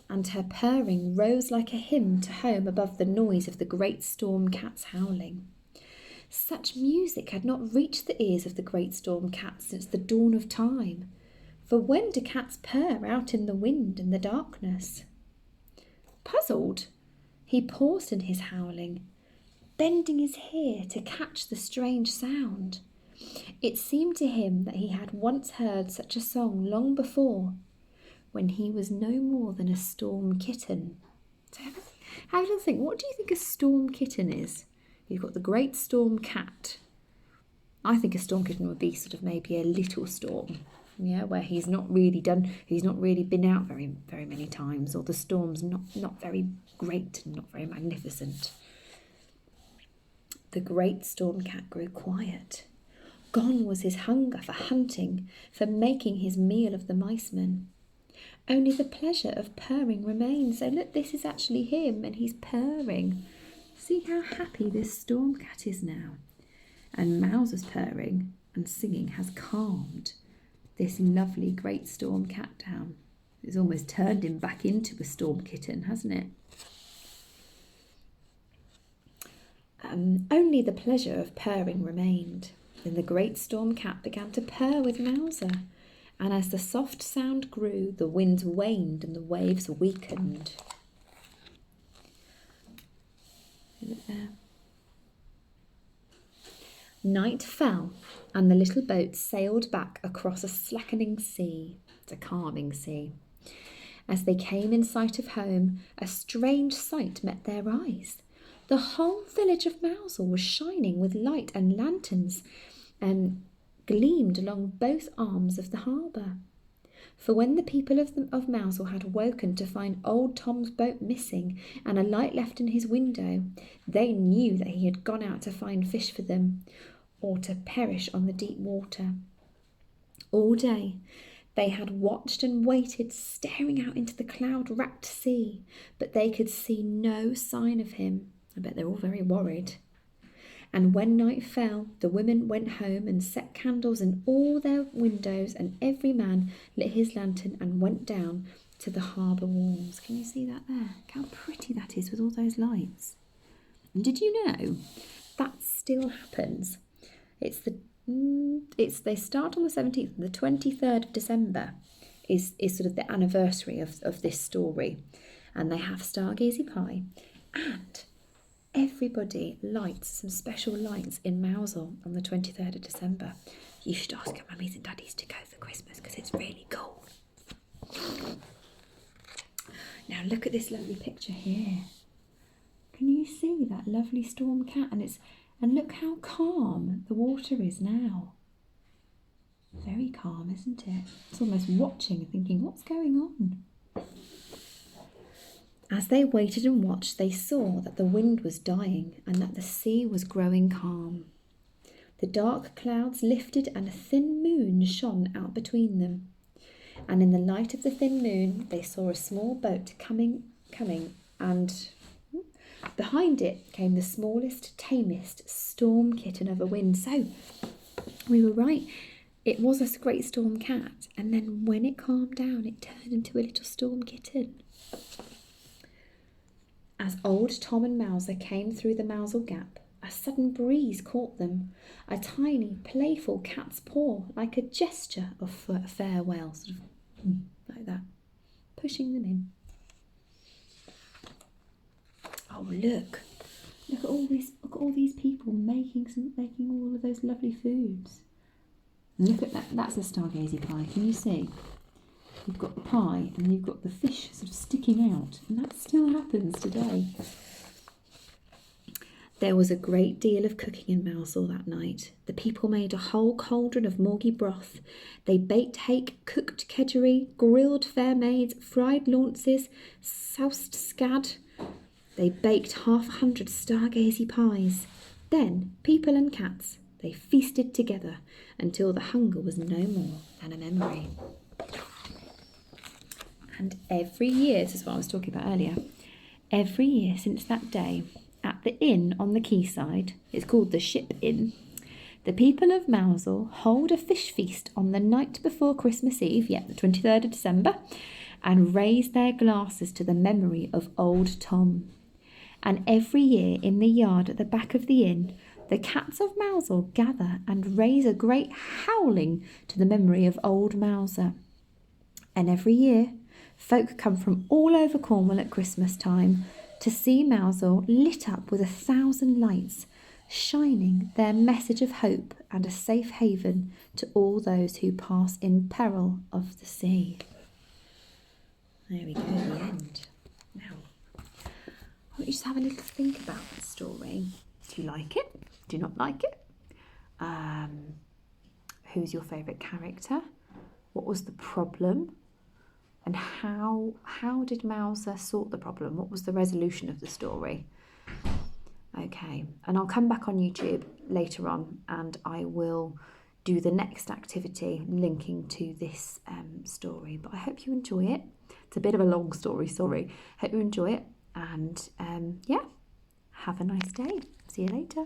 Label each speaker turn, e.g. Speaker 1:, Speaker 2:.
Speaker 1: and her purring rose like a hymn to home above the noise of the great storm cat's howling. Such music had not reached the ears of the great storm cat since the dawn of time. For when do cats purr out in the wind and the darkness? Puzzled, he paused in his howling, bending his ear to catch the strange sound. It seemed to him that he had once heard such a song long before, when he was no more than a storm kitten. So have a little think, what do you think a storm kitten is? You've got the great storm cat. I think a storm kitten would be sort of maybe a little storm, where he's not really been out very, very many times, or the storm's not very great and not very magnificent. The great storm cat grew quiet. Gone was his hunger for hunting, for making his meal of the micemen. Only the pleasure of purring remained. So look, this is actually him, and he's purring. See how happy this storm cat is now. And Mouser's purring and singing has calmed this lovely great storm cat down. It's almost turned him back into a storm kitten, hasn't it? Only the pleasure of purring remained. Then the great storm cat began to purr with Mouser, and as the soft sound grew, the winds waned and the waves weakened. There. Night fell, and the little boat sailed back across a slackening sea. It's a calming sea. As they came in sight of home, a strange sight met their eyes. The whole village of Mousehole was shining with light, and lanterns gleamed along both arms of the harbour. For when the people of Mousehole had woken to find old Tom's boat missing and a light left in his window, they knew that he had gone out to find fish for them, or to perish on the deep water. All day they had watched and waited, staring out into the cloud-wracked sea, but they could see no sign of him. I bet they're all very worried. And when night fell, the women went home and set candles in all their windows, and every man lit his lantern and went down to the harbour walls. Can you see that there? Look how pretty that is with all those lights. And did you know that still happens? They start on the 17th, and the 23rd of December is sort of the anniversary of this story. And they have stargazy pie, and everybody lights some special lights in Mousehole on the 23rd of December. You should ask your mummies and daddies to go for Christmas, because it's really cool. Now look at this lovely picture here. Can you see that lovely storm cat? And look how calm the water is now. Very calm, isn't it? It's almost watching and thinking, what's going on? As they waited and watched, they saw that the wind was dying and that the sea was growing calm. The dark clouds lifted and a thin moon shone out between them. And in the light of the thin moon, they saw a small boat coming, and behind it came the smallest, tamest storm kitten of a wind. So, we were right. It was a great storm cat, and then when it calmed down, it turned into a little storm kitten. As old Tom and Mouser came through the Mousehole Gap, a sudden breeze caught them, a tiny, playful cat's paw, like a gesture of farewell, sort of like that, pushing them in. Oh, look at all these people making all of those lovely foods. Look at that. That's a stargazy pie. Can you see? You've got the pie and you've got the fish sort of sticking out, and that still happens today. There was a great deal of cooking in Mousehole that night. The people made a whole cauldron of morgy broth. They baked hake, cooked kedgeree, grilled fair maids, fried launces, soused scad. They baked 100 stargazy pies. Then, people and cats, they feasted together until the hunger was no more than a memory. And every year, this is what I was talking about earlier, every year since that day, at the inn on the quayside, it's called the Ship Inn, the people of Mousehole hold a fish feast on the night before Christmas Eve, the 23rd of December, and raise their glasses to the memory of old Tom. And every year in the yard at the back of the inn, the cats of Mousehole gather and raise a great howling to the memory of old Mouser. And every year, folk come from all over Cornwall at Christmas time to see Mousehole lit up with 1,000 lights, shining their message of hope and a safe haven to all those who pass in peril of the sea. There we go, the end. Now, I want you to just have a little think about the story. Do you like it? Do you not like it? Who's your favourite character? What was the problem? And how did Mouser sort the problem? What was the resolution of the story? Okay, and I'll come back on YouTube later on and I will do the next activity linking to this story. But I hope you enjoy it. It's a bit of a long story, sorry. Hope you enjoy it, and yeah, have a nice day. See you later.